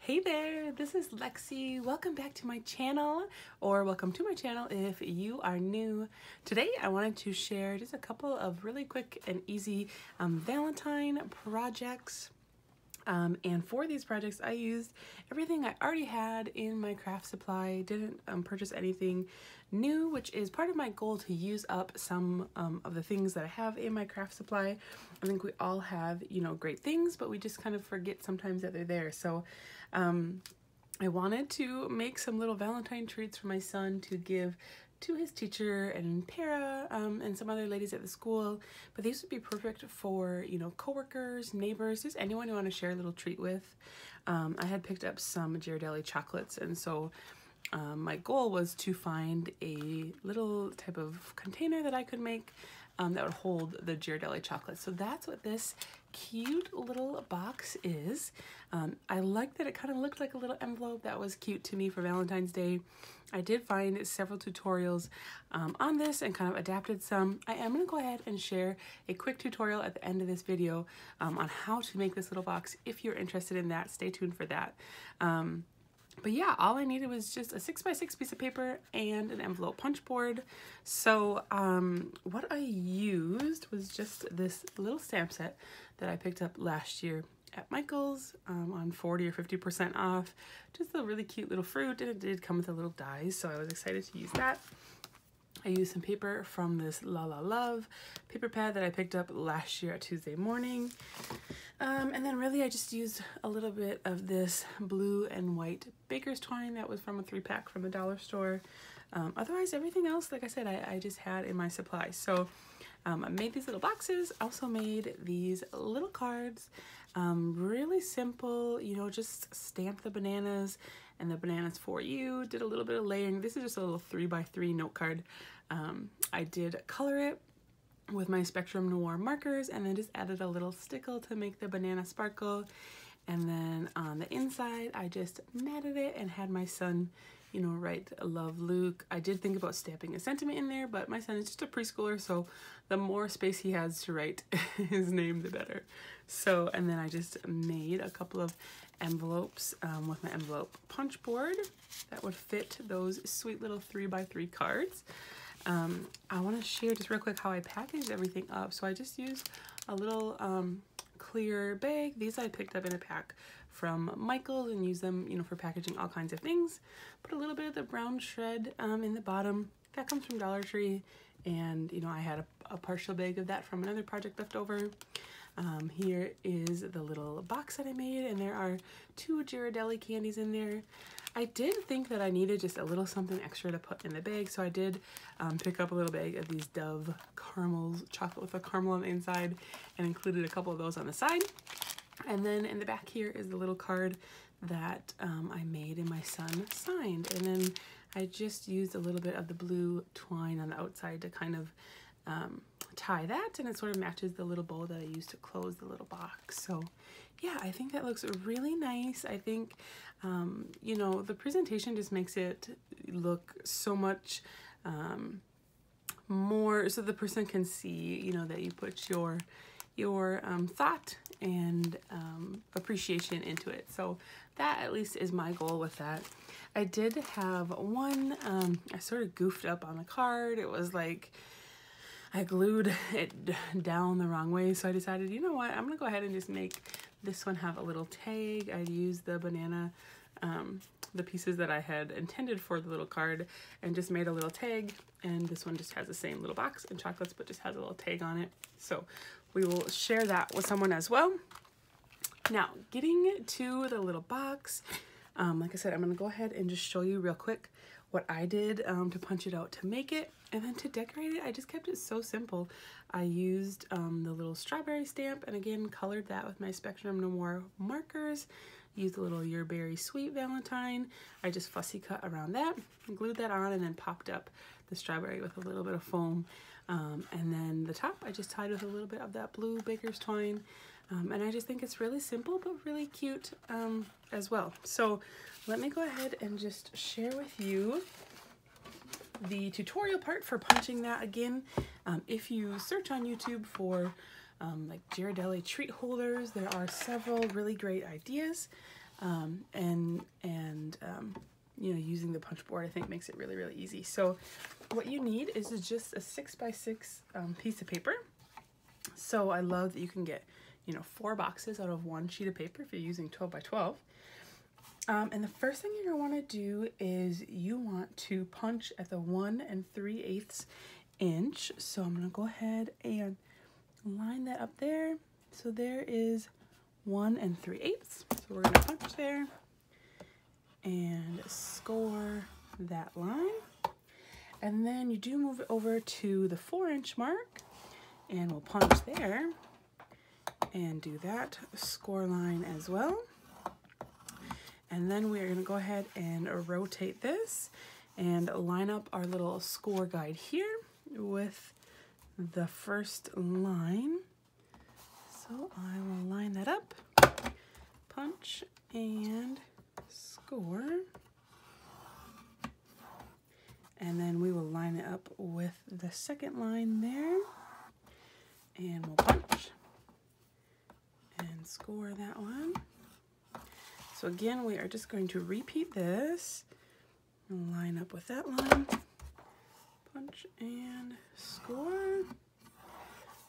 Hey there, this is Lexi. Welcome back to my channel, or welcome to my channel if you are new. Today I wanted to share just a couple of really quick and easy Valentine projects. And for these projects I used everything I already had in my craft supply. Didn't purchase anything new, which is part of my goal to use up some of the things that I have in my craft supply. I think we all have, great things, but we just kind of forget sometimes that they're there. So I wanted to make some little Valentine treats for my son to give to his teacher and para and some other ladies at the school, but these would be perfect for coworkers, neighbors, just anyone you want to share a little treat with. I had picked up some Ghirardelli chocolates, and so my goal was to find a little type of container that I could make that would hold the Ghirardelli chocolate. So that's what this cute little box is. I liked that it kind of looked like a little envelope. That was cute to me for Valentine's Day. I did find several tutorials on this and kind of adapted some. I am going to go ahead and share a quick tutorial at the end of this video on how to make this little box. If you're interested in that, stay tuned for that. But yeah, all I needed was just a 6x6 piece of paper and an envelope punch board. So what I used was just this little stamp set that I picked up last year at Michael's on 40 or 50% off. Just a really cute little fruit, and it did come with a little dies, so I was excited to use that. I used some paper from this La La Love paper pad that I picked up last year at Tuesday morning. And then really I just used a little bit of this blue and white baker's twine that was from a 3-pack from the dollar store. Otherwise, everything else, like I said, I just had in my supply. So I made these little boxes, also made these little cards. Really simple, just stamped the bananas and the bananas for you. Did a little bit of layering. This is just a little 3x3 note card. I did color it with my Spectrum Noir markers and then just added a little stickle to make the banana sparkle. And then on the inside, I just matted it and had my son, write love Luke. I did think about stamping a sentiment in there, but my son is just a preschooler, so the more space he has to write his name, the better. So, and then I just made a couple of envelopes with my envelope punch board that would fit those sweet little 3x3 cards. I want to share just real quick how I packaged everything up. So I just used a little clear bag. These I picked up in a pack from Michael's and use them, for packaging all kinds of things. Put a little bit of the brown shred in the bottom. That comes from Dollar Tree, and I had a partial bag of that from another project left over. Here is the little box that I made, and there are 2 Ghirardelli candies in there. I did think that I needed just a little something extra to put in the bag, so I did pick up a little bag of these Dove caramels, chocolate with a caramel on the inside, and included a couple of those on the side. And then in the back here is the little card that I made and my son signed. And then I just used a little bit of the blue twine on the outside to kind of tie that, and it sort of matches the little bow that I used to close the little box. So yeah, I think that looks really nice. I think the presentation just makes it look so much more, so the person can see that you put your thought and appreciation into it. So that at least is my goal with that. I did have one, I sort of goofed up on the card. It was like I glued it down the wrong way, so I decided, you know what, I'm gonna go ahead and just make this one have a little tag. I used the banana, the pieces that I had intended for the little card, and just made a little tag, and this one just has the same little box and chocolates, but just has a little tag on it. So we will share that with someone as well. Now, getting to the little box, like I said, I'm gonna go ahead and just show you real quick what I did to punch it out to make it, and then to decorate it, I just kept it so simple. I used the little strawberry stamp, and again colored that with my Spectrum Noir markers. Used a little Your Berry Sweet Valentine. I just fussy cut around that, glued that on, and then popped up the strawberry with a little bit of foam. And then the top I just tied with a little bit of that blue baker's twine. And I just think it's really simple but really cute as well. So let me go ahead and just share with you the tutorial part for punching that again. If you search on YouTube for like Ghirardelli treat holders, there are several really great ideas. You know, using the punch board I think makes it really easy. So what you need is just a 6x6 piece of paper. So I love that you can get, you know, 4 boxes out of 1 sheet of paper if you're using 12 by 12. And the first thing you're going to want to do is you want to punch at the 1 3/8 inch. So I'm going to go ahead and line that up there. So there is 1 3/8. So we're going to punch there and score that line. And then you do move it over to the 4-inch mark and we'll punch there and do that score line as well. And then we're going to go ahead and rotate this and line up our little score guide here with the first line. So I will line that up, punch and score. And then we will line it up with the second line there. And we'll punch and score that one. So again, we are just going to repeat this, line up with that line, punch and score,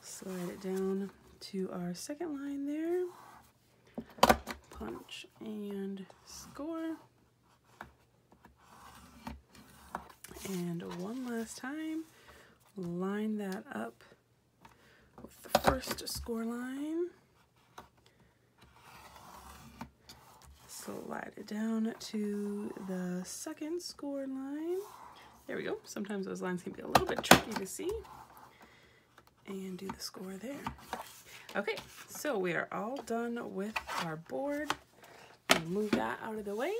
slide it down to our second line there, punch and score, and one last time, line that up with the first score line, slide it down to the second score line. There we go. Sometimes those lines can be a little bit tricky to see. And do the score there. Okay, so we are all done with our board. We'll move that out of the way.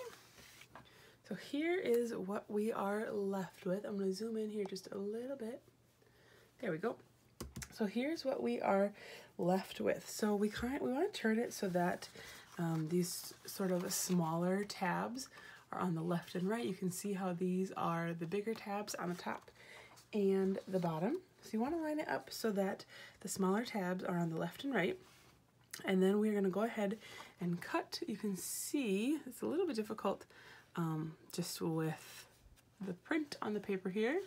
So here is what we are left with. I'm going to zoom in here just a little bit. There we go. So here's what we are left with. So we want to turn it so that these sort of smaller tabs are on the left and right. You can see how these are the bigger tabs on the top and the bottom. So you want to line it up so that the smaller tabs are on the left and right. And then we're going to go ahead and cut. You can see it's a little bit difficult just with the print on the paper here,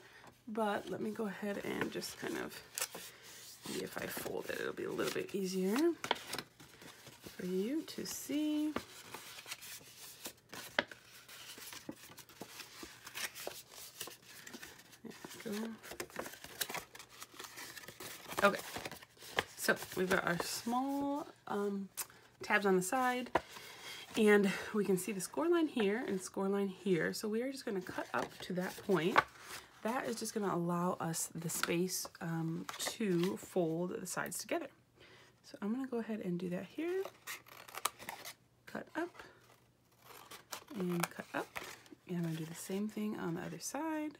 but let me go ahead and just kind of see if I fold it, it'll be a little bit easier for you to see. There we go. Okay, so we've got our small tabs on the side, and we can see the score line here and score line here. So we are just going to cut up to that point. That is just going to allow us the space to fold the sides together. So I'm going to go ahead and do that here. Cut up and cut up. And I'm going to do the same thing on the other side.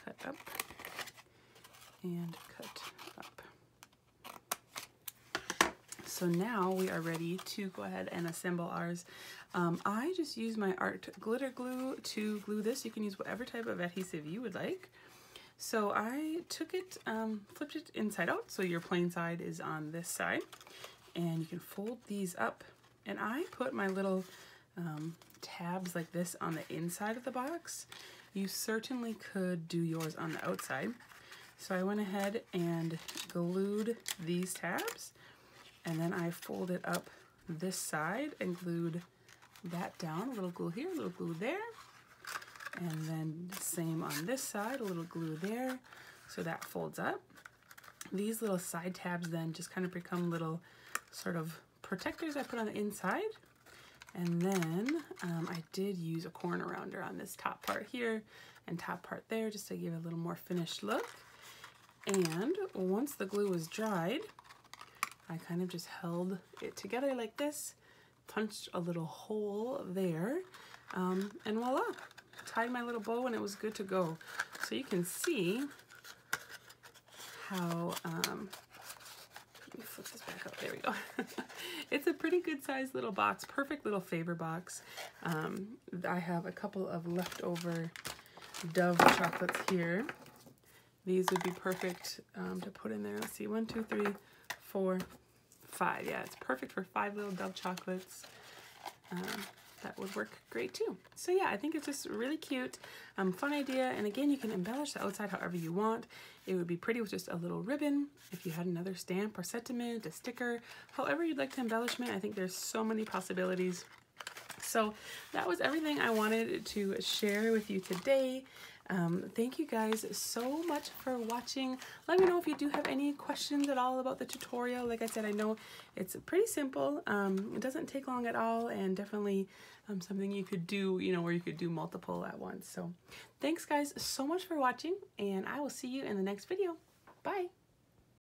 Cut up and cut up. So now we are ready to go ahead and assemble ours. I just use my art glitter glue to glue this. You can use whatever type of adhesive you would like. So I took it, flipped it inside out, so your plain side is on this side, and you can fold these up. And I put my little tabs like this on the inside of the box. You certainly could do yours on the outside. So I went ahead and glued these tabs, and then I folded up this side and glued that down. A little glue here, a little glue there. And then same on this side, a little glue there, so that folds up. These little side tabs then just kind of become little sort of protectors I put on the inside. And then I did use a corner rounder on this top part here and top part there just to give it a little more finished look. And once the glue was dried, I kind of just held it together like this, punched a little hole there, and voila. Tied my little bow and it was good to go. So you can see how, let me flip this back up, there we go. It's a pretty good sized little box, perfect little favor box. I have a couple of leftover Dove chocolates here. These would be perfect to put in there. Let's see, 1, 2, 3, 4, 5. Yeah, it's perfect for 5 little Dove chocolates. that would work great too. So yeah, I think it's just really cute, fun idea. And again, you can embellish the outside however you want. It would be pretty with just a little ribbon. If you had another stamp or sentiment, a sticker, however you'd like to embellishment, I think there's so many possibilities. So that was everything I wanted to share with you today. Thank you guys so much for watching. Let me know if you do have any questions at all about the tutorial. Like I said, I know it's pretty simple. It doesn't take long at all, and definitely something you could do, you know, where you could do multiple at once. So thanks guys so much for watching, and I will see you in the next video. Bye.